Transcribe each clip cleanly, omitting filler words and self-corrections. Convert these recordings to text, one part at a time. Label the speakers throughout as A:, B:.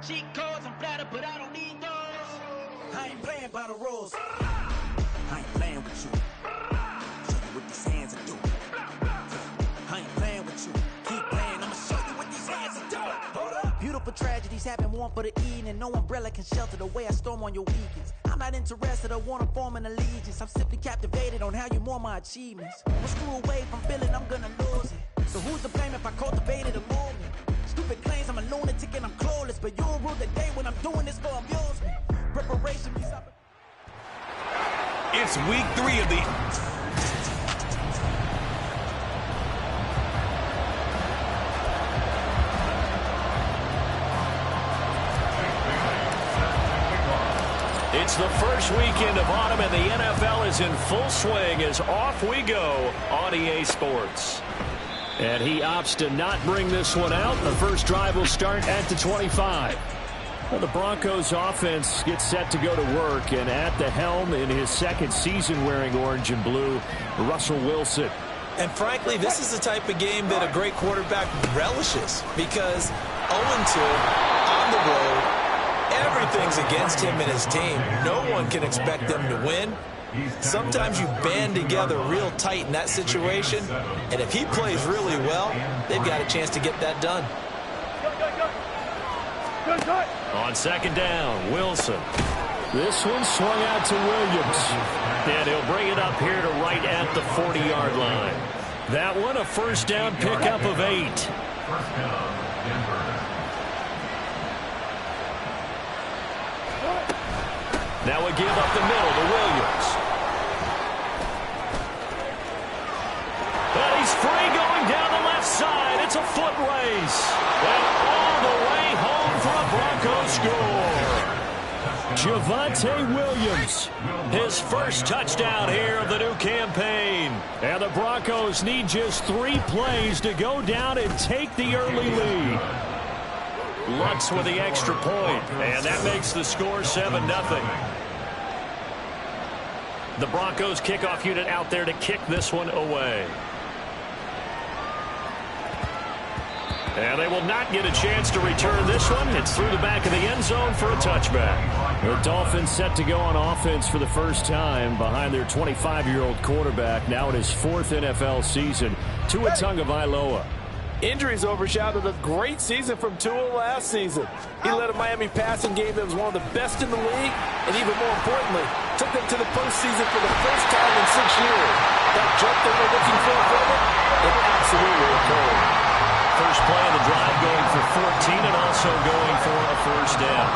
A: Cheat codes, I'm flattered, but I don't need those. I ain't playing by the rules. I ain't playing with you. Show you what these hands are doing. I ain't playing with you. Keep playing, I'ma show you what these hands are doing. Hold up. Beautiful tragedies happen, one for the evening. No umbrella can shelter the way I storm on your weekends. I'm not interested, I wanna form an allegiance. I'm simply captivated on how you more my achievements. One screw away from feeling I'm gonna lose it. So who's to blame if I cultivated a movement? Stupid claims I'm a lunatic and I'm clueless, but you'll rule the day when I'm doing this for amusement. Preparation means
B: it's week 3 of the... It's the first weekend of autumn, and the NFL is in full swing as off we go on EA Sports. And he opts to not bring this one out. The first drive will start at the 25. Well, the Broncos offense gets set to go to work, and at the helm in his second season wearing orange and blue, Russell Wilson.
C: And frankly, this is the type of game that a great quarterback relishes, because 0-2 on the road, everything's against him and his team. No one can expect them to win. Sometimes you band together real tight in that situation, and if he plays really well, they've got a chance to get that done.
B: On second down, Wilson. This one swung out to Williams. And he'll bring it up here to right at the 40-yard line. That one a first down pickup of 8. Now we give up the middle to Williams. And he's free going down the left side. It's a foot race. And all the way home for a Broncos score. Javonte Williams, his first touchdown here of the new campaign. And the Broncos need just 3 plays to go down and take the early lead. Lutz with the extra point, and that makes the score 7-0. The Broncos kickoff unit out there to kick this one away. And they will not get a chance to return this one. It's through the back of the end zone for a touchback. The Dolphins set to go on offense for the first time behind their 25-year-old quarterback, now in his 4th NFL season, Tua Tagovailoa.
D: Injuries overshadowed a great season from Tua last season. He led a Miami passing game that was one of the best in the league, and even more importantly, took them to the postseason for the first time in 6 years. That jump they were looking for from it, it absolutely occurred.
B: First play of the drive going for 14 and also going for a first down.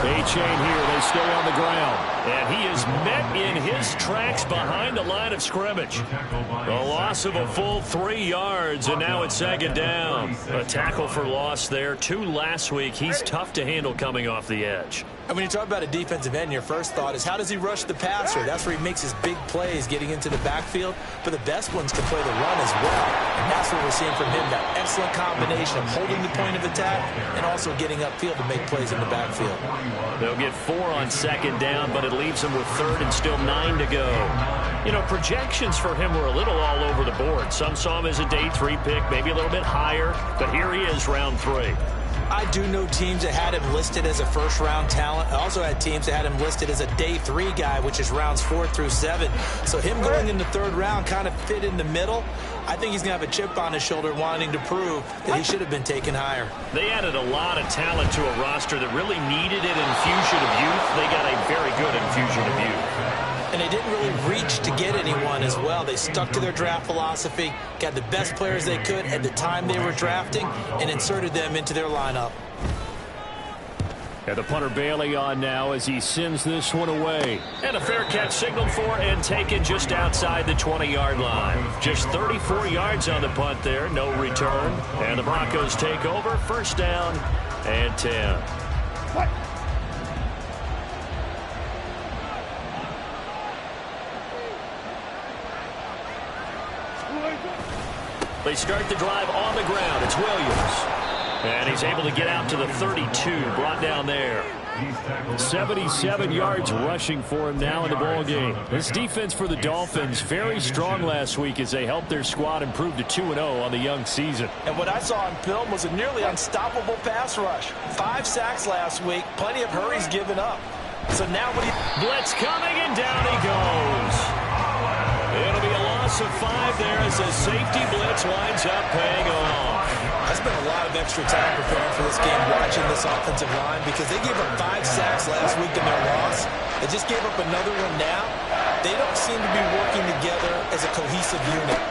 B: A-chain here. They stay on the ground. And he is met in his tracks behind the line of scrimmage. A loss of a full 3 yards, and now it's second down. A tackle for loss there. 2 last week. He's tough to handle coming off the edge.
C: And when you talk about a defensive end, your first thought is, how does he rush the passer? That's where he makes his big plays getting into the backfield. But the best ones can play the run as well. And that's what we're seeing from him, that excellent combination of holding the point of attack and also getting upfield to make plays in the backfield.
B: They'll get 4 on second down, but it leaves them with 3rd and still 9 to go. You know, projections for him were a little all over the board. Some saw him as a day 3 pick, maybe a little bit higher. But here he is, round 3.
C: I do know teams that had him listed as a first-round talent. I also had teams that had him listed as a day 3 guy, which is rounds 4 through 7. So him going in the 3rd round kind of fit in the middle. I think he's going to have a chip on his shoulder wanting to prove that he should have been taken higher.
B: They added a lot of talent to a roster that really needed an infusion of youth. They got a very good infusion of youth.
C: And they didn't really reach to get anyone as well. They stuck to their draft philosophy, got the best players they could at the time they were drafting, and inserted them into their lineup.
B: And the punter Bailey on now as he sends this one away. And a fair catch signaled for and taken just outside the 20-yard line. Just 34 yards on the punt there, no return. And the Broncos take over, first down and 10. They start the drive on the ground. It's Williams. And he's able to get out to the 32, brought down there. 77 yards rushing for him now in the ball game. This defense for the Dolphins very strong last week as they helped their squad improve to 2-0 on the young season.
C: And what I saw on film was a nearly unstoppable pass rush. 5 sacks last week, plenty of hurries given up. So now what
B: blitz coming, and down he goes. It'll be a loss of 5 there as the safety blitz winds up paying off.
C: I spent a lot of extra time preparing for this game, watching this offensive line, because they gave up 5 sacks last week in their loss. They just gave up another one now. They don't seem to be working together as a cohesive unit.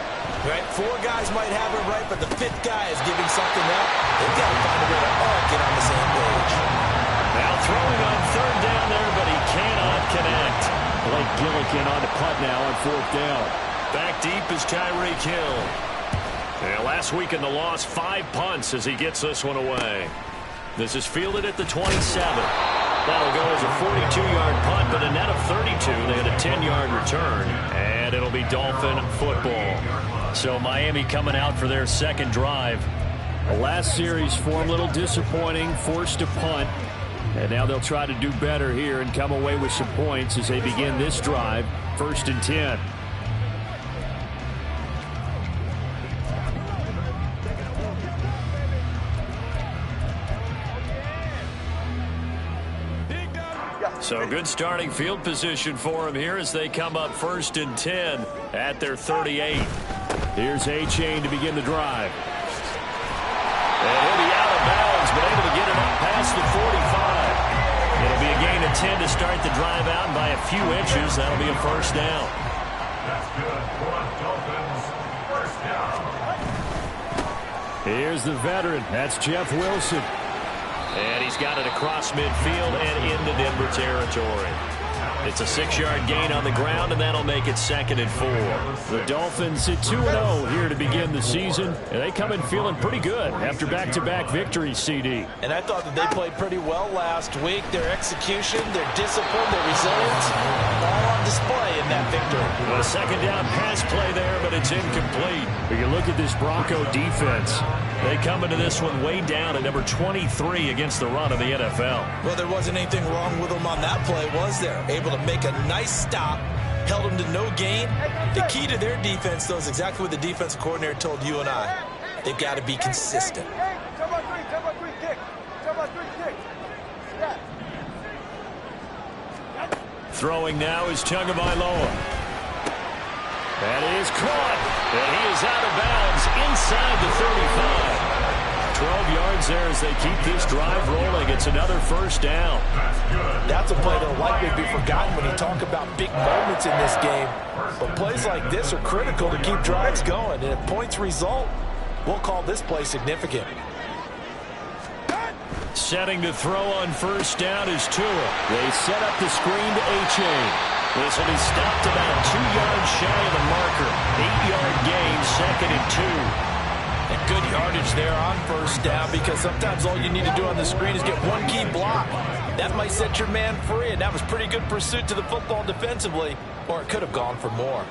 C: Right? 4 guys might have it right, but the 5th guy is giving something up. They've got to find a way to all get on the same page.
B: Now throwing on 3rd down there, but he cannot connect. Blake Gillikin on the punt now on 4th down. Back deep is Tyreek Hill. Yeah, last week in the loss, 5 punts as he gets this one away. This is fielded at the 27. That'll go as a 42-yard punt, but a net of 32. They had a 10-yard return, and it'll be Dolphin football. So Miami coming out for their 2nd drive. The last series for them, a little disappointing, forced a punt. And now they'll try to do better here and come away with some points as they begin this drive, 1st and 10. So good starting field position for them here as they come up 1st and 10 at their 38. Here's A-Chain to begin the drive. And he'll be out of bounds, but able to get it up past the 45. It'll be a gain of 10 to start the drive out, and by a few inches, that'll be a 1st down.
E: That's good. Dolphins, 1st down.
B: Here's the veteran. That's Jeff Wilson. And he's got it across midfield and into Denver territory. It's a 6-yard gain on the ground, and that'll make it 2nd and 4. The Dolphins at 2-0 here to begin the season, and they come in feeling pretty good after back-to-back victories, CD.
C: And I thought that they played pretty well last week. Their execution, their discipline, their resilience, all on display in that victory.
B: A 2nd down pass play there, but it's incomplete. But you look at this Bronco defense. They come into this one way down at number 23 against the run of the NFL.
C: Well, there wasn't anything wrong with them on that play, was there? Able to make a nice stop, held them to no gain. The key to their defense, though, is exactly what the defensive coordinator told you and I. They've got to be consistent.
B: Throwing now is Tagovailoa. That is caught, and he is out of bounds inside the 35. 12 yards there as they keep this drive rolling. It's another 1st down.
C: That's a play that'll likely be forgotten when you talk about big moments in this game. But plays like this are critical to keep drives going. And if points result, we'll call this play significant.
B: Setting to throw on 1st down is Tua. They set up the screen to A-Chain. This will be stopped about 2 yards shy of the marker. 8-yard gain, 2nd and 2.
C: And good yardage there on 1st down, because sometimes all you need to do on the screen is get one key block. That might set your man free, and that was pretty good pursuit to the football defensively, or it could have gone for more.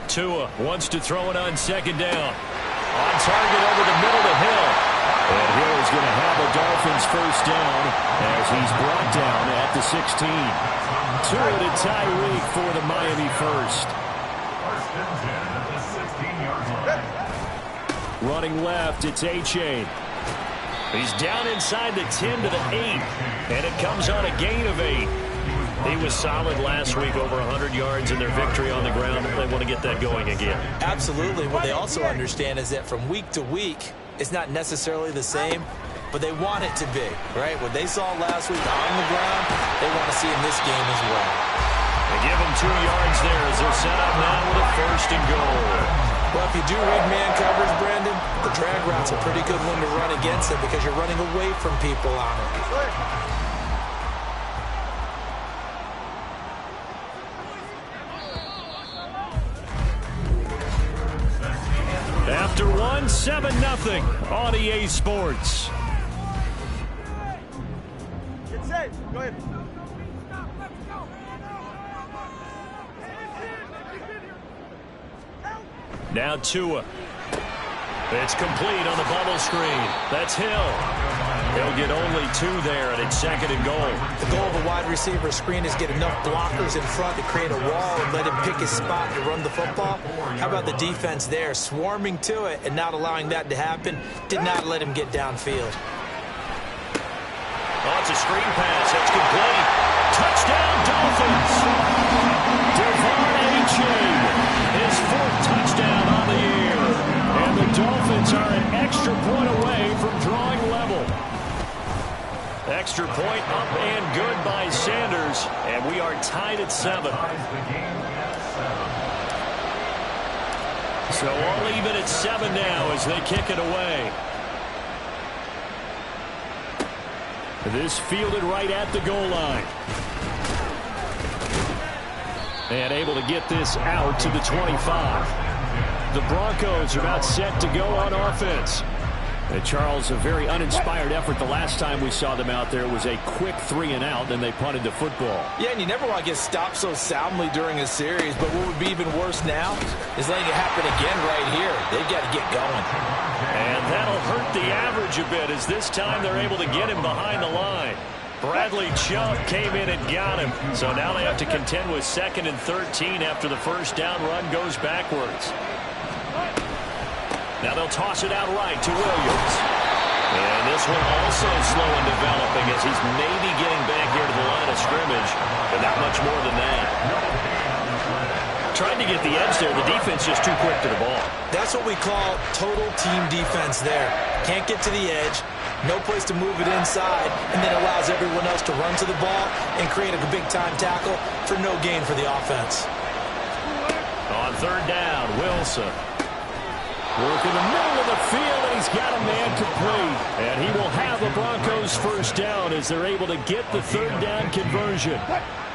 B: Tua wants to throw it on 2nd down. On target over the middle to Hill. And Hill is going to have a Dolphins 1st down as he's brought down at the 16. Tua to Tyreek for the Miami 1st.
E: 1st and 10 at the 16-yard line.
B: Running left, it's A-Chain. He's down inside the 10 to the 8, and it comes on a gain of 8. He was solid last week, over 100 yards in their victory on the ground. They want to get that going again.
C: Absolutely. What they also understand is that from week to week, it's not necessarily the same, but they want it to be, right? What they saw last week on the ground, they want to see in this game as well.
B: They give them 2 yards there as they're set up now with a 1st and goal.
C: Well, if you do read man coverage, Brandon, the drag route's a pretty good one to run against it because you're running away from people on it.
B: After one, 7-0 on EA Sports.
F: Get set. Go ahead.
B: Now Tua. It's complete on the bubble screen. That's Hill. He'll get only 2 there, and it's 2nd and goal.
C: The goal of a wide receiver screen is get enough blockers in front to create a wall and let him pick his spot to run the football. How about the defense there, swarming to it and not allowing that to happen? Did not let him get downfield.
B: Oh, it's a screen pass. That's complete. Touchdown, Dolphins. Devon Achane, his 4th touchdown on the year. And the Dolphins are an extra point away from drawing level. Extra point up and good by Sanders. And we are tied at 7. So all even at 7 now as they kick it away. This fielded right at the goal line. And able to get this out to the 25. The Broncos are about set to go on offense. Charles, a very uninspired effort the last time we saw them out there. It was a quick 3 and out, then they punted the football.
C: Yeah, and you never want to get stopped so soundly during a series, but what would be even worse now is letting it happen again right here. They've got to get going.
B: And that'll hurt the average a bit as this time they're able to get him behind the line. Bradley Chubb came in and got him. So now they have to contend with 2nd and 13 after the first down run goes backwards. Now they'll toss it out right to Williams. And this one also slow in developing as he's maybe getting back here to the line of scrimmage, but not much more than that. Trying to get the edge there. The defense just too quick to the ball.
C: That's what we call total team defense there. Can't get to the edge, no place to move it inside, and then allows everyone else to run to the ball and create a big-time tackle for no gain for the offense.
B: On 3rd down, Wilson. Work in the middle of the field, and he's got a man complete. And he will have the Broncos first down as they're able to get the 3rd down conversion.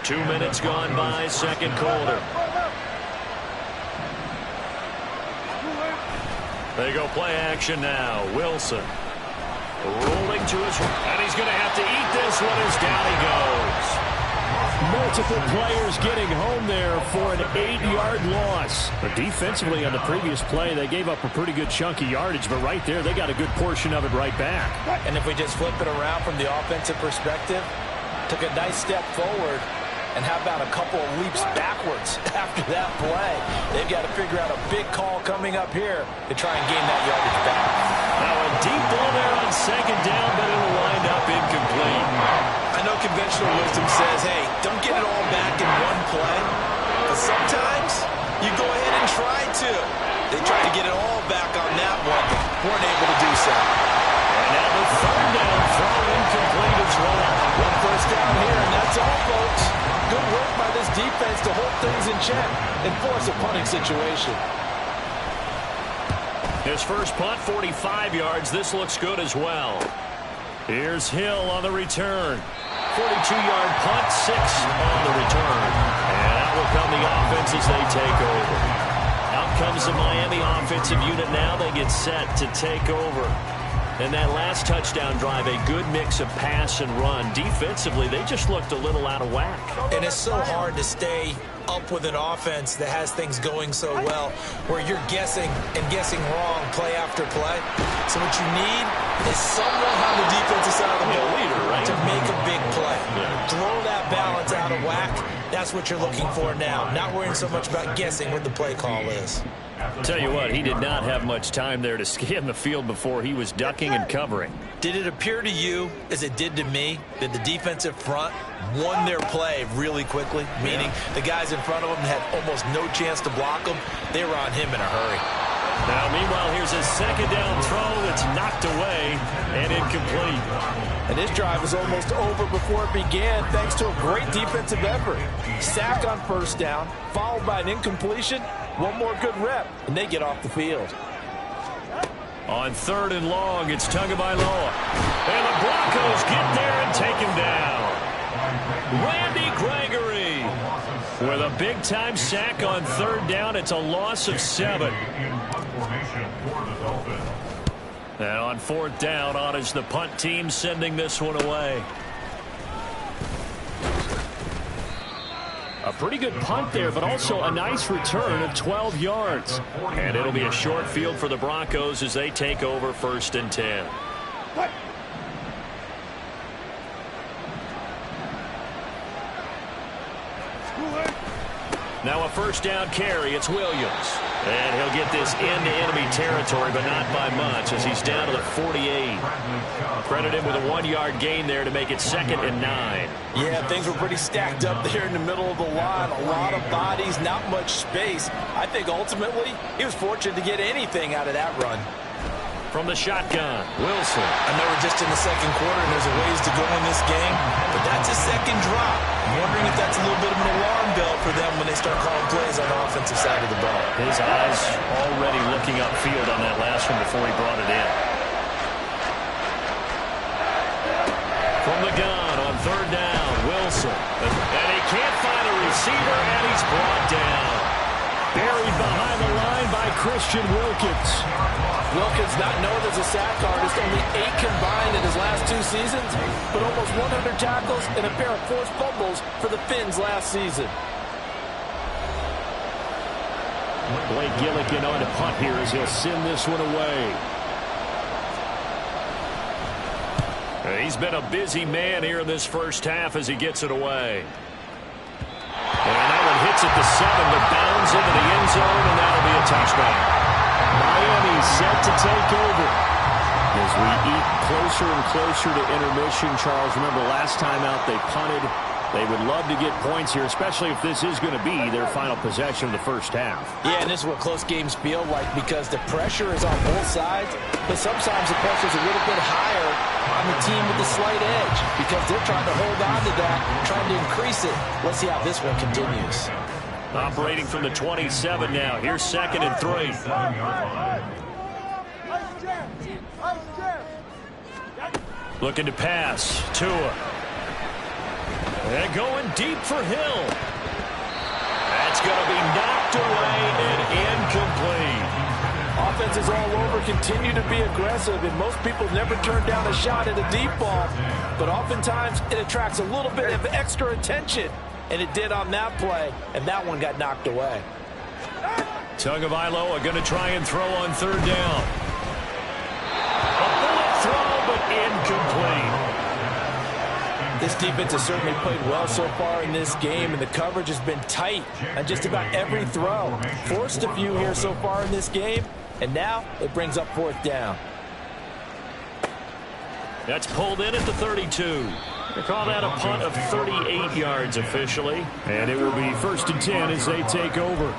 B: 2 minutes gone by, 2nd quarter. They go play action now. Wilson rolling to his right, and he's going to have to eat this one as down he goes. Multiple players getting home there for an 8-yard loss. But defensively on the previous play, they gave up a pretty good chunk of yardage, but right there, they got a good portion of it right back.
C: And if we just flip it around from the offensive perspective, took a nice step forward, and how about a couple of leaps backwards after that play? They've got to figure out a big call coming up here to try and gain that yardage back.
B: Now a deep ball there on 2nd down, but it'll wind up incomplete.
C: I know conventional wisdom says, hey, don't get it all back in one play. But sometimes you go ahead and try to. They tried to get it all back on that one. Weren't able to do so.
B: And now the 3rd down throw incomplete as well.
C: 1 first down here, and that's all, folks. Good work by this defense to hold things in check and force a punting situation.
B: His first punt, 45 yards. This looks good as well. Here's Hill on the return. 42-yard punt, 6 on the return. And out will come the offense as they take over. Out comes the Miami offensive unit now. They get set to take over. And that last touchdown drive, a good mix of pass and run. Defensively, they just looked a little out of whack.
C: And it's so hard to stay up with an offense that has things going so well, where you're guessing and guessing wrong play after play. So what you need is someone on the defensive side of the ball to make a big play. Throw that balance out of whack. That's what you're looking for now. Not worrying so much about guessing what the play call is.
B: Tell you what, he did not have much time there to scan the field before he was ducking and covering.
C: Did it appear to you, as it did to me, that the defensive front won their play really quickly? Meaning the guys in front of him had almost no chance to block him. They were on him in a hurry.
B: Now, meanwhile, here's a 2nd down throw that's knocked away and incomplete.
D: And this drive was almost over before it began thanks to a great defensive effort. Sack on 1st down, followed by an incompletion. One more good rep, and they get off the field.
B: On 3rd and long, it's Tagovailoa. And the Broncos get there and take him down. Randy Gregory with a big-time sack on 3rd down. It's a loss of 7. And on 4th down, on is the punt team sending this one away. A pretty good punt there, but also a nice return of 12 yards. And it'll be a short field for the Broncos as they take over 1st and 10. Now a 1st down carry. It's Williams. And he'll get this into enemy territory, but not by much as he's down to the 48. Credit him with a 1-yard gain there to make it 2nd and 9.
C: Yeah, things were pretty stacked up there in the middle of the line. A lot of bodies, not much space. I think ultimately he was fortunate to get anything out of that run.
B: From the shotgun, Wilson.
C: I know we're just in the 2nd quarter and there's a ways to go in this game, but that's a 2nd drop. I'm wondering if that's a little bit of an alarm bell for them when they start calling plays on the offensive side of the ball.
B: His eyes already looking upfield on that last one before he brought it in. From the gun on 3rd down, Wilson. And he can't find a receiver, and he's brought down. Buried behind the line by Christian Wilkins.
D: Wilkins, not known as a sack artist, only 8 combined in his last 2 seasons, but almost 100 tackles and a pair of forced fumbles for the Finns last season.
B: Blake Gillikin on to punt here as he'll send this one away. He's been a busy man here in this 1st half as he gets it away. And that one hits at the 7, but bounds into the end zone, and that'll be a touchdown. Miami set to take over. As we eat closer and closer to intermission, Charles, remember last time out they punted. They would love to get points here, especially if this is going to be their final possession of the 1st half.
D: Yeah, and this is what close games feel like because the pressure is on both sides, but sometimes the pressure is a little bit higher on the team with the slight edge because they're trying to hold on to that, trying to increase it. Let's see how this one continues.
B: Operating from the 27 now. Here's 2nd and 3. Looking to pass. Tua. And going deep for Hill. That's going to be knocked away and incomplete.
D: Offenses all over continue to be aggressive, and most people never turn down a shot at a deep ball. But oftentimes it attracts a little bit of extra attention. And it did on that play, and that one got knocked away.
B: Tagovailoa going to try and throw on 3rd down. A bullet throw, but incomplete.
D: This defense has certainly played well so far in this game, and the coverage has been tight on just about every throw. Forced a few here so far in this game, and now it brings up 4th down.
B: That's pulled in at the 32. They call that a punt of 38 yards officially. And it will be 1st and 10 as they take over.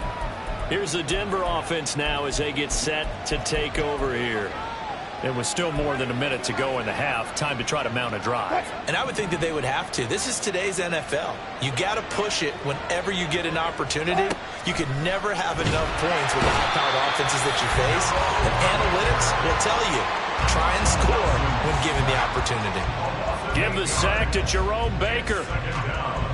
B: Here's the Denver offense now as they get set to take over here. It was still more than a minute to go in the half. Time to try to mount a drive.
C: And I would think that they would have to. This is today's NFL. You got to push it whenever you get an opportunity. You could never have enough points with the high-powered offenses that you face. And analytics will tell you, try and score when given the opportunity.
B: Give the sack to Jerome Baker.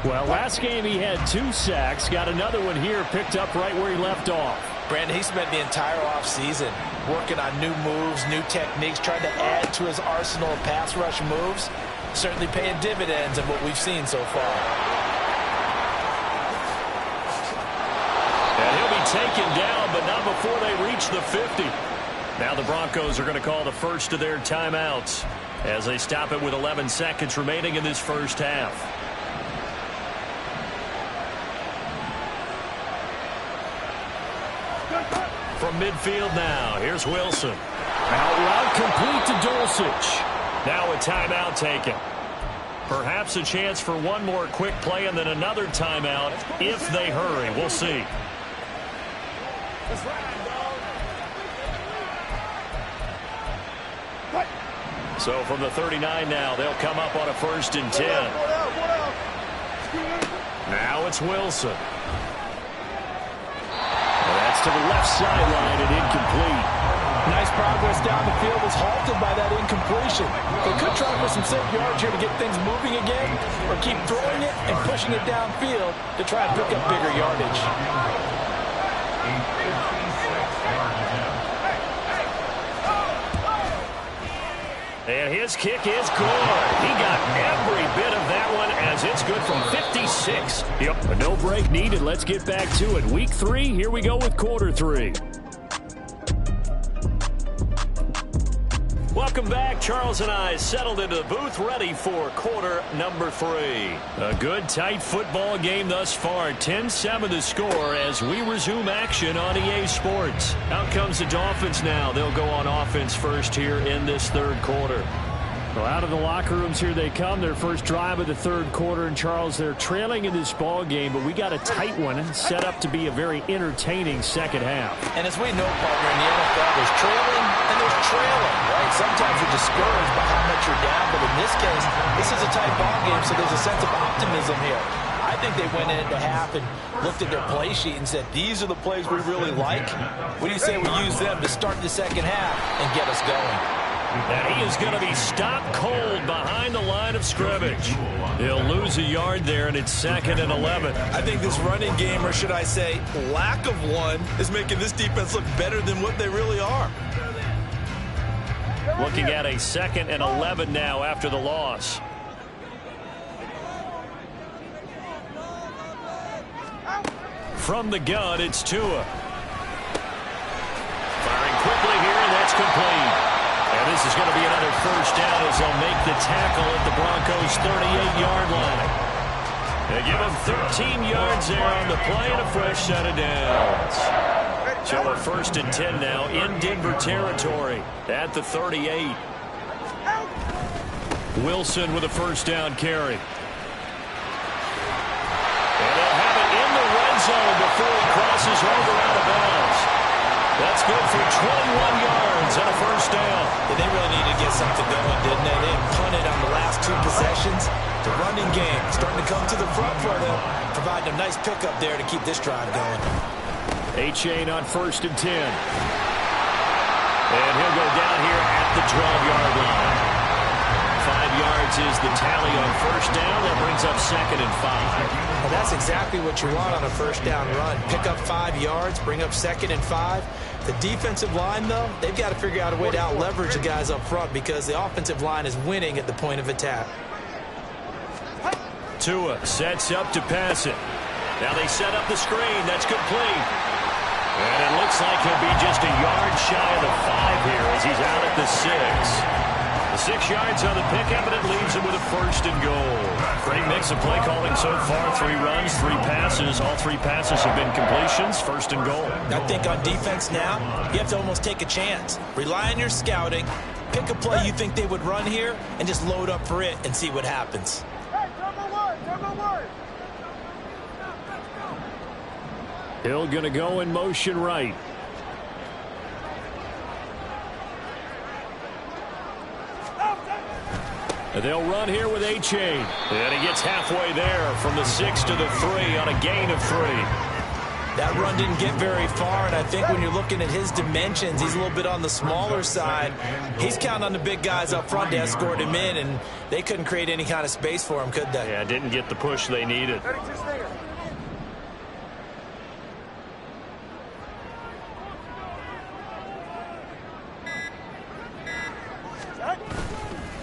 B: Well, last game he had 2 sacks. Got another one here picked up right where he left off.
D: Brandon, he spent the entire offseason working on new moves, new techniques, trying to add to his arsenal of pass rush moves. Certainly paying dividends in what we've seen so far.
B: And he'll be taken down, but not before they reach the 50. Now the Broncos are going to call the first of their timeouts as they stop it with 11 seconds remaining in this 1st half. From midfield now, here's Wilson. Out route complete to Dulcich. Now a timeout taken. Perhaps a chance for one more quick play and then another timeout if they hurry. We'll see. So from the 39 now, they'll come up on a 1st and 10. Now it's Wilson. That's to the left sideline and incomplete.
D: Nice progress down the field was halted by that incompletion. They could try for some safe yards here to get things moving again, or keep throwing it and pushing it downfield to try and pick up bigger yardage.
B: And his kick is good. He got every bit of that one, and as it's good from 56. Yep, no break needed. Let's get back to it. Week 3, here we go with quarter 3. Welcome back. Charles and I settled into the booth, ready for quarter number 3. A good, tight football game thus far. 10-7 the score as we resume action on EA Sports. Out comes the Dolphins now. They'll go on offense first here in this third quarter. Well, out of the locker rooms here they come. Their first drive of the third quarter. And, Charles, they're trailing in this ball game, but we got a tight one set up to be a very entertaining second half.
C: And as we know, partner, in the NFL, there's trailing and there's trailing, right? Sometimes you're discouraged by how much you're down, but in this case, this is a tight ball game, so there's a sense of optimism here. I think they went into half and looked at their play sheet and said, these are the plays we really like. What do you say we use them to start the second half and get us going?
B: And he is going to be stopped cold behind the line of scrimmage. He'll lose a yard there, and it's 2nd and 11.
C: I think this running game, or should I say lack of one, is making this defense look better than what they really are.
B: Looking at a 2nd and 11 now after the loss. From the gun, it's Tua. Firing quickly here, and that's complete. And this is going to be another first down as they'll make the tackle at the Broncos' 38-yard line. They give them 13 yards there on the play and a fresh set of downs. So a 1st and 10 now in Denver territory at the 38. Wilson with a first down carry. And they'll have it in the red zone before it crosses over out of bounds. That's good for 21 yards and a first down.
C: They really needed to get something going, didn't they? They punted on the last 2 possessions. The running game starting to come to the front for them, providing a nice pickup there to keep this drive going.
B: A-Chain on 1st and 10. And he'll go down here at the 12-yard line. 5 yards is the tally on first down. That brings up 2nd and 5.
C: Well, that's exactly what you want on a first down run. Pick up 5 yards, bring up 2nd and 5. The defensive line, though, they've got to figure out a way to out-leverage the guys up front because the offensive line is winning at the point of attack.
B: Tua sets up to pass it. Now they set up the screen. That's complete. And it looks like he'll be just a yard shy of the 5 here as he's out at the 6. The 6 yards on the pickup, and it leaves him with a 1st and goal. Great mix of play calling so far. 3 runs, 3 passes. All 3 passes have been completions. 1st and goal.
C: I think on defense now, you have to almost take a chance. Rely on your scouting. Pick a play you think they would run here, and just load up for it and see what happens.
B: Hill going to go in motion right. They'll run here with A-Chain. And he gets halfway there from the 6 to the 3 on a gain of 3.
C: That run didn't get very far, and I think when you're looking at his dimensions, he's a little bit on the smaller side. He's counting on the big guys up front to escort him in, and they couldn't create any kind of space for him, could they?
B: Yeah, didn't get the push they needed.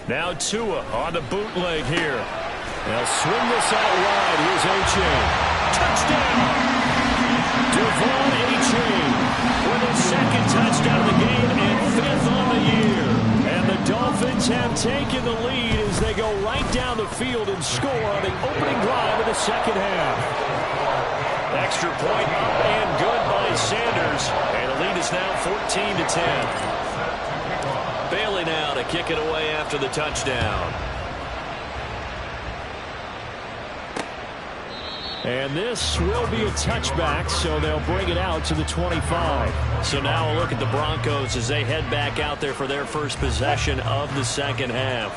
B: Now Tua on the bootleg here. They'll swing this out wide. Here's A-Chain. Touchdown! Devon A-Chain with his 2nd touchdown of the game and 5th on the year. And the Dolphins have taken the lead as they go right down the field and score on the opening drive of the second half. Extra point up and good by Sanders. And the lead is now 14-10. Bailey now to kick it away after the touchdown. And this will be a touchback, so they'll bring it out to the 25. So now a look at the Broncos as they head back out there for their first possession of the second half.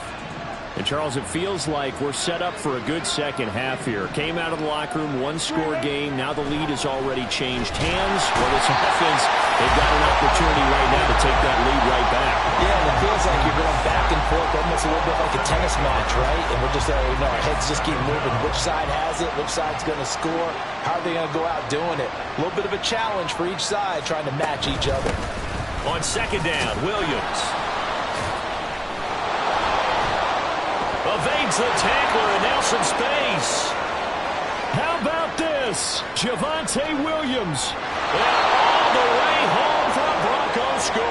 B: And, Charles, it feels like we're set up for a good second half here. Came out of the locker room, 1-score game. Now the lead has already changed hands. Well, this offense, they've got an opportunity right now to take that lead right back.
C: Yeah, and it feels like you're going back and forth, almost a little bit like a tennis match, right? And we're just, our heads just keep moving. Which side has it? Which side's going to score? How are they going to go out doing it? A little bit of a challenge for each side, trying to match each other.
B: On second down, Williams. Evaded Evades the tackler and now some space. How about this? Javonte Williams. And all the way home for a Broncos score.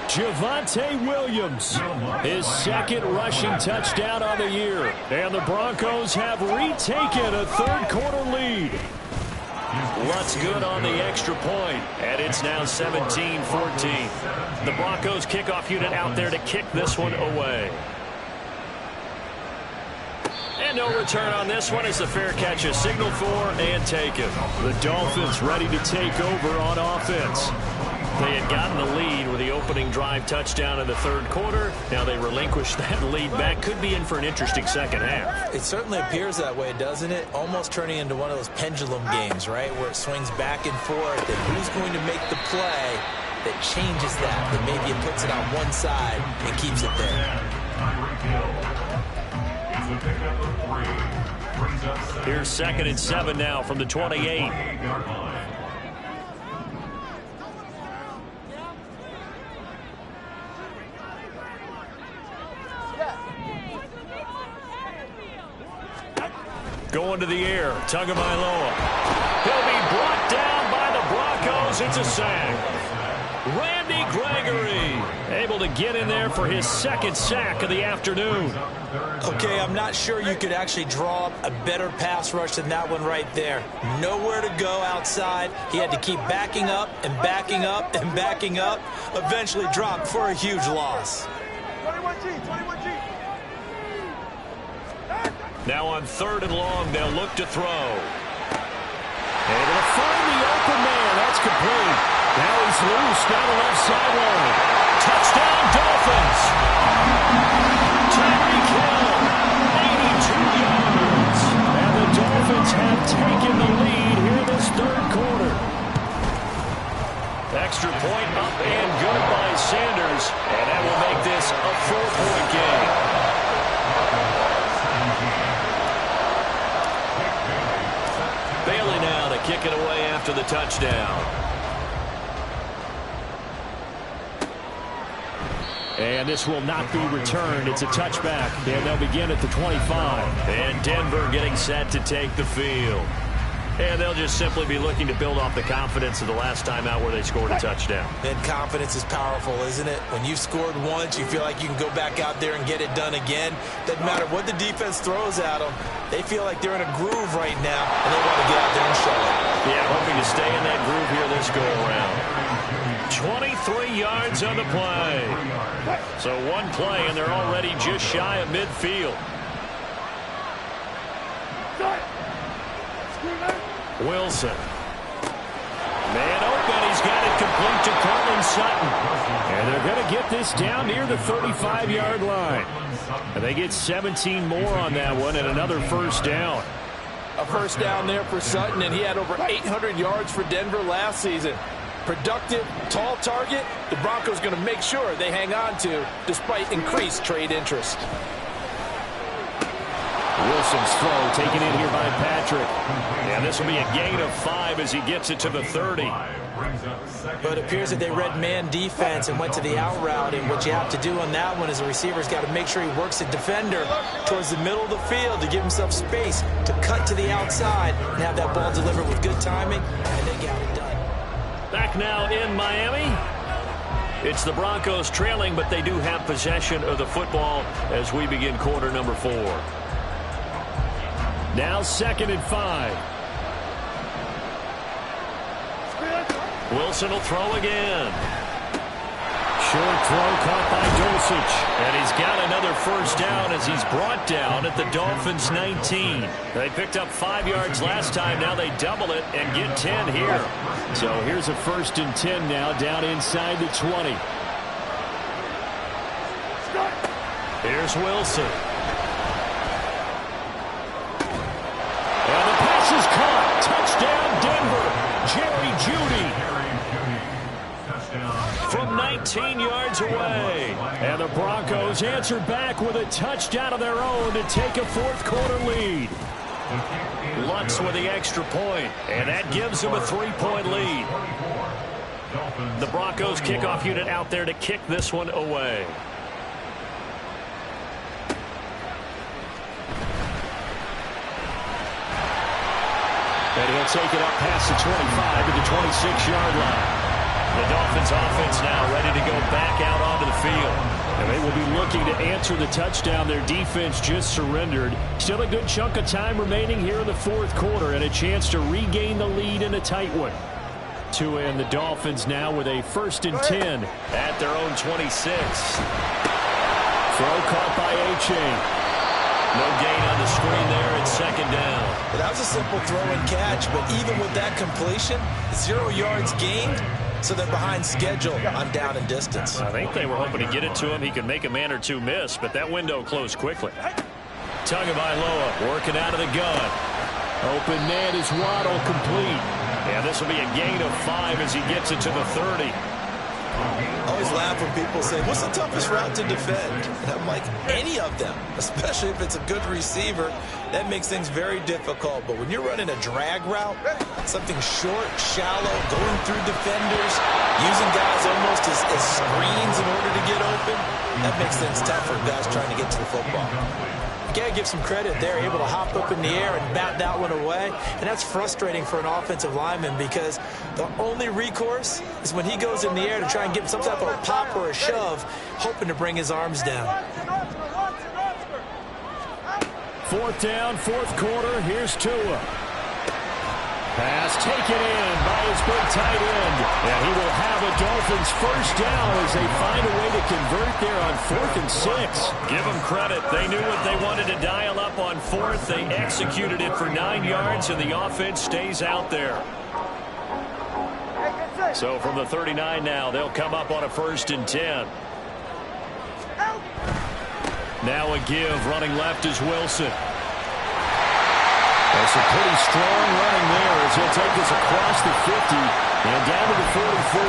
B: Javonte Williams, his second rushing touchdown on the year. And the Broncos have retaken a third-quarter lead. Lutz good on the extra point, and it's now 17-14. The Broncos kickoff unit out there to kick this one away. And no return on this one as the fair catch is signaled for and taken. The Dolphins ready to take over on offense. They had gotten the lead with the opening drive touchdown in the third quarter. Now they relinquish that lead back. Could be in for an interesting second half.
C: It certainly appears that way, doesn't it? Almost turning into one of those pendulum games, right, where it swings back and forth. And who's going to make the play that changes that maybe it puts it on one side and keeps it there?
B: Here's 2nd and 7 now from the 28. Going to the air, Tagovailoa. He'll be brought down by the Broncos. It's a sack. Randy Gregory able to get in there for his second sack of the afternoon.
C: Okay, I'm not sure you could actually draw up a better pass rush than that one right there. Nowhere to go outside. He had to keep backing up and backing up and backing up. Eventually dropped for a huge loss.
F: 21G.
B: Now on 3rd and long, they'll look to throw. Able to find the open man. That's complete. Now he's loose down the left sideline. Touchdown, Dolphins. Tyreek Hill, 82 yards. And the Dolphins have taken the lead here in this third quarter. Extra point up and good by Sanders. And that will make this a 4-point game. Bailey now to kick it away after the touchdown. And this will not be returned. It's a touchback. And they'll begin at the 25. And Denver getting set to take the field. And they'll just simply be looking to build off the confidence of the last time out where they scored a touchdown.
C: And confidence is powerful, isn't it? When you've scored once, you feel like you can go back out there and get it done again. Doesn't matter what the defense throws at them. They feel like they're in a groove right now, and they want to get out there and show it.
B: Yeah, hoping to stay in that groove here this go-around. 23 yards on the play. So one play, and they're already just shy of midfield. Wilson. Man open. He's got it complete to Cortland Sutton. And they're going to get this down near the 35-yard line. And they get 17 more on that one and another first down.
D: A first down there for Sutton, and he had over 800 yards for Denver last season. Productive, tall target. The Broncos going to make sure they hang on to despite increased trade interest.
B: Wilson's throw taken in here by Patrick. And this will be a gain of 5 as he gets it to the 30.
C: But it appears that they read man defense and went to the out route. And what you have to do on that one is the receiver's got to make sure he works the defender towards the middle of the field to give himself space to cut to the outside and have that ball delivered with good timing. And they got it done.
B: Back now in Miami. It's the Broncos trailing, but they do have possession of the football as we begin quarter number 4. Now 2nd and 5. Wilson will throw again. Short throw caught by Dulcich. And he's got another first down as he's brought down at the Dolphins' 19. They picked up 5 yards last time. Now they double it and get 10 here. So here's a 1st and 10 now down inside the 20. Here's Wilson. And the pass is caught. Touchdown, Denver. Jerry Jeudy from 19 yards away. And the Broncos answer back with a touchdown of their own to take a fourth-quarter lead. Lutz with the extra point, and that gives them a 3-point lead. The Broncos kickoff unit out there to kick this one away. They'll take it up past the 25 to the 26-yard line. The Dolphins offense now ready to go back out onto the field. And they will be looking to answer the touchdown their defense just surrendered. Still a good chunk of time remaining here in the fourth quarter and a chance to regain the lead in a tight one. Tua and the Dolphins now with a 1st and 10 at their own 26. Throw caught by A-Chain. No gain on the screen there at 2nd down.
C: Well, that was a simple throw and catch, but even with that completion, 0 yards gained, so they're behind schedule on down and distance.
B: I think they were hoping to get it to him. He could make a man or two miss, but that window closed quickly. Tagovailoa working out of the gun. Open man is Waddle complete. Yeah, this will be a gain of 5 as he gets it to the 30.
C: I always laugh when people say, what's the toughest route to defend? And I'm like, any of them, especially if it's a good receiver. That makes things very difficult. But when you're running a drag route, something short, shallow, going through defenders, using guys almost as screens in order to get open, that makes things tough for guys trying to get to the football. You gotta give some credit. They're able to hop up in the air and bat that one away. And that's frustrating for an offensive lineman because the only recourse is when he goes in the air to try and get some type of a pop or a shove, hoping to bring his arms down.
B: 4th down, 4th quarter. Here's Tua. Pass taken in by his big tight end. And he will have a Dolphins 1st down as they find a way to convert there on 4th and 6. Give them credit. They knew what they wanted to dial up on 4th. They executed it for 9 yards, and the offense stays out there. So from the 39 now, they'll come up on a 1st and 10. Now a give. Running left is Wilson. That's a pretty strong running there as he'll take this across the 50 and down to the 44.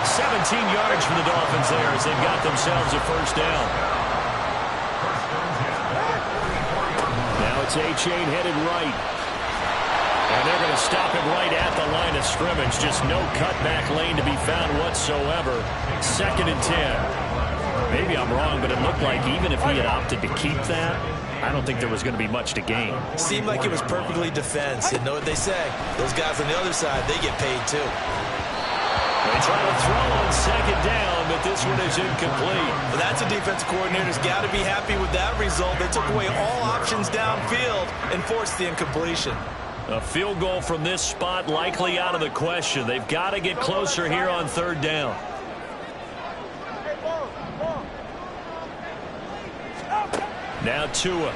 B: 17 yards for the Dolphins there as they've got themselves a 1st down. Now it's A-Chain headed right. And they're going to stop him right at the line of scrimmage. Just no cutback lane to be found whatsoever. 2nd and 10. Maybe I'm wrong, but it looked like even if he had opted to keep that, I don't think there was going to be much to gain.
C: Seemed like it was perfectly defense. And know what they say? Those guys on the other side, they get paid too.
B: They try to throw on 2nd down, but this one is incomplete.
C: Well, that's a defensive coordinator's got to be happy with that result. They took away all options downfield and forced the incompletion.
B: A field goal from this spot likely out of the question. They've got to get closer here on 3rd down. Now Tua.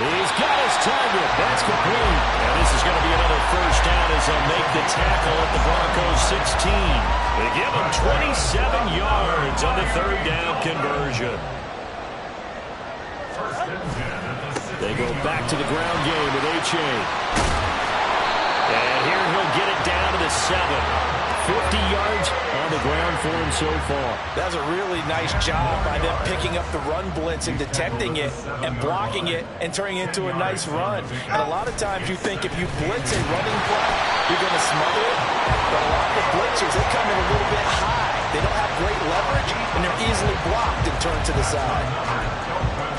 B: He's got his target. That's complete. And this is going to be another 1st down as they'll make the tackle at the Broncos 16. They give him 27 yards on the 3rd down conversion. They go back to the ground game with A-Chain. And here he'll get it down to the 7. 50 yards on the ground for him so far.
C: That's a really nice job by them picking up the run blitz and detecting it and blocking it and turning it into a nice run. And a lot of times you think if you blitz a running play, you're going to smother it. But a lot of the blitzers, they come in a little bit high. They don't have great leverage, and they're easily blocked and turned to the side.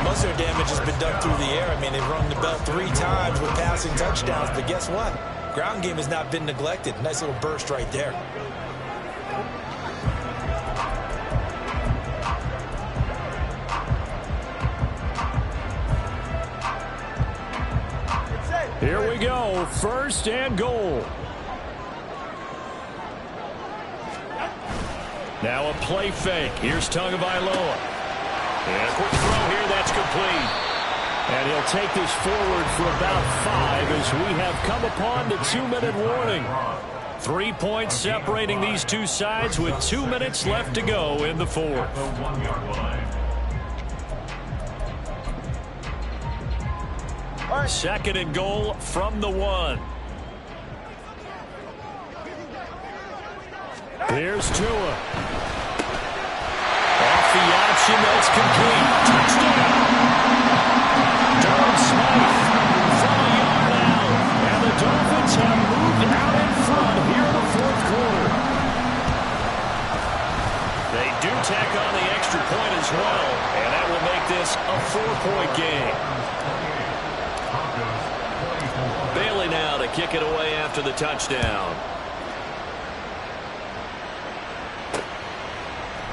C: Most of their damage has been done through the air. I mean, they've rung the bell 3 times with passing touchdowns, but guess what? Ground game has not been neglected. Nice little burst right there.
B: Here we go. 1st and goal. Now a play fake. Here's Tagovailoa. And a quick throw here. That's complete. And he'll take this forward for about 5 as we have come upon the 2-minute warning. 3 points separating these two sides with 2 minutes left to go in the 4th.
F: Right.
B: 2nd and goal from the 1. Here's Tua. Off the option, that's complete. Touchdown. Smith from a yard out. And the Dolphins have moved out in front here in the 4th quarter. They do tack on the extra point as well, and that will make this a 4-point game. kick it away after the touchdown.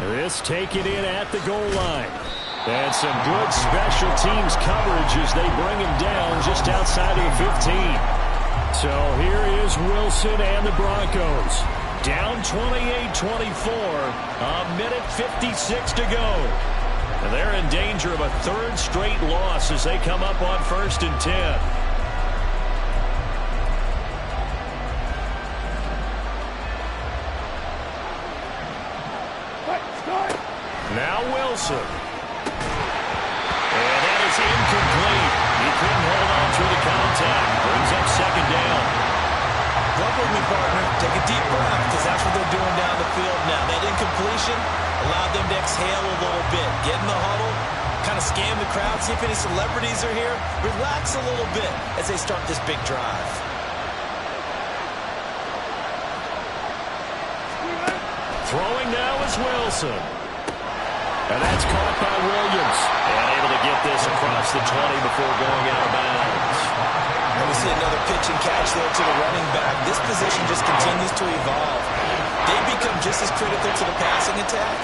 B: This taken in at the goal line. And some good special teams coverage as they bring him down just outside of the 15. So here is Wilson and the Broncos. Down 28-24, a minute 56 to go. And they're in danger of a third straight loss as they come up on 1st and 10. Now Wilson. And that is incomplete. He couldn't hold on through the contact. Brings up 2nd down.
C: Look with me, partner. Take a deep breath, because that's what they're doing down the field now. That incompletion allowed them to exhale a little bit. Get in the huddle, kind of scan the crowd, see if any celebrities are here. Relax a little bit as they start this big drive.
B: Throwing now is Wilson. And that's caught by Williams. And able to get this across the 20 before going out of bounds.
C: And we see another pitch and catch there to the running back. This position just continues to evolve. They become just as critical to the passing attack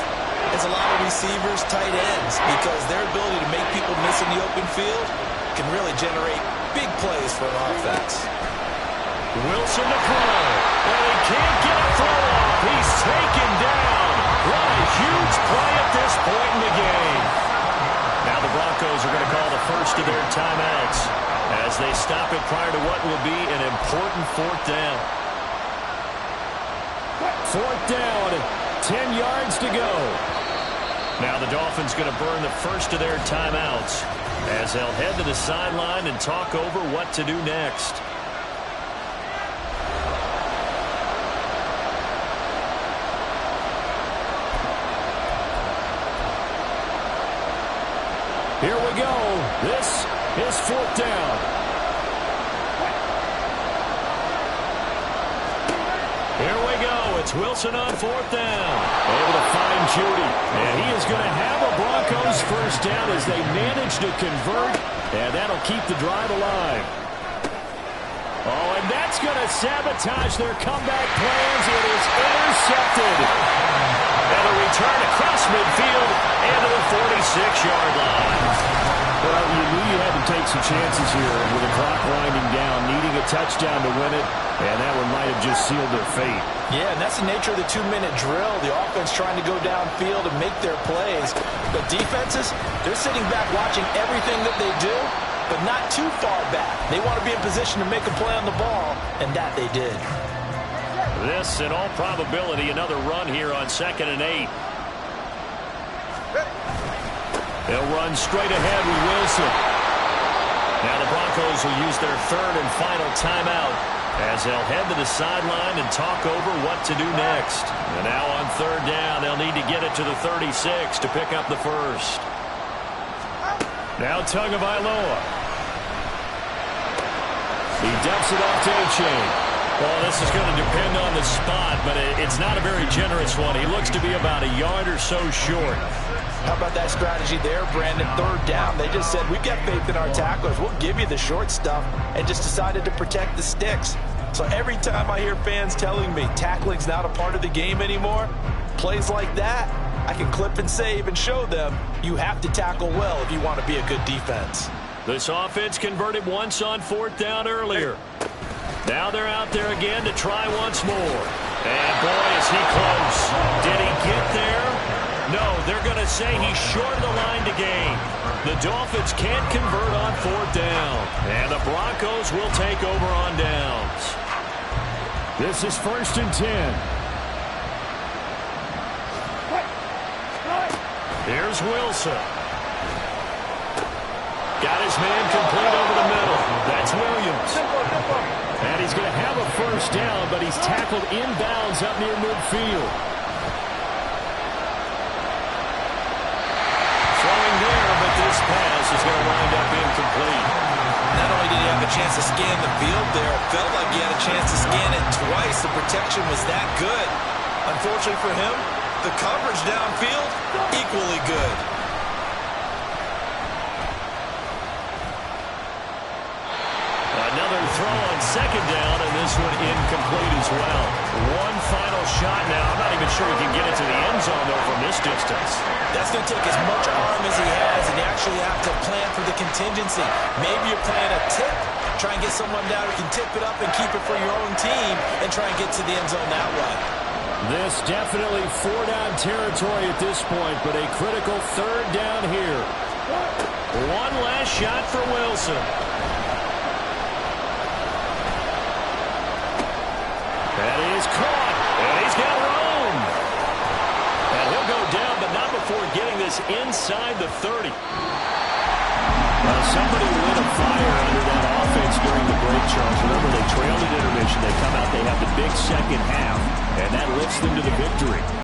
C: as a lot of receivers, tight ends, because their ability to make people miss in the open field can really generate big plays for an offense.
B: Wilson to throw. And he can't get a throw off. He's taken down. What a huge play at this point in the game. Now the Broncos are going to call the first of their timeouts as they stop it prior to what will be an important 4th down. 4th down, 10 yards to go. Now the Dolphins going to burn the first of their timeouts as they'll head to the sideline and talk over what to do next. Here we go. This is 4th down. Here we go. It's Wilson on 4th down. Able to find Judy. And he is going to have a Broncos first down as they manage to convert. And that'll keep the drive alive. Oh, and that's going to sabotage their comeback plans. It is intercepted. And a return across midfield and to the 46-yard line. Well, you knew you had to take some chances here with the clock winding down, needing a touchdown to win it, and that one might have just sealed their fate.
C: Yeah, and that's the nature of the 2-minute drill. The offense trying to go downfield and make their plays. But defenses, they're sitting back watching everything that they do, but not too far back. They want to be in position to make a play on the ball, and that they did.
B: This, in all probability, another run here on 2nd and 8. They'll run straight ahead with Wilson. Now the Broncos will use their 3rd and final timeout as they'll head to the sideline and talk over what to do next. And now on 3rd down, they'll need to get it to the 36 to pick up the first. Now Tagovailoa. He dumps it off to A-Chain. Well, this is going to depend on the spot, but it's not a very generous one. He looks to be about a yard or so short.
C: How about that strategy there, Brandon? 3rd down. They just said, we've got faith in our tacklers. We'll give you the short stuff, and just decided to protect the sticks. So every time I hear fans telling me tackling's not a part of the game anymore, plays like that, I can clip and save and show them you have to tackle well if you want to be a good defense.
B: This offense converted once on 4th down earlier. Now they're out there again to try once more. And boy, is he close. Did he get there? No, they're going to say he's short of the line to gain. The Dolphins can't convert on 4th down. And the Broncos will take over on downs. This is 1st and 10. Here's Wilson. Got his man complete over the middle. That's Williams. And he's going to have a first down, but he's tackled inbounds up near midfield. Throwing there, but this pass is going to wind up incomplete.
C: Not only did he have a chance to scan the field there, it felt like he had a chance to scan it twice. The protection was that good. Unfortunately for him, the coverage downfield, equally good.
B: Another throw on second down, and this one incomplete as well. One final shot now. I'm not even sure he can get into the end zone, though, from this distance.
C: That's going to take as much arm as he has, and you actually have to plan for the contingency. Maybe you're playing a tip. Try and get someone down who can tip it up and keep it for your own team and try and get to the end zone that way.
B: This definitely 4-down territory at this point, but a critical 3rd down here. One last shot for Wilson. That is caught, and he's got room. And he'll go down, but not before getting this inside the 30. Somebody lit a fire under that offense during the break, Charles. Remember, they trailed at intermission. They come out, they have the big second half, and that lifts them to the victory.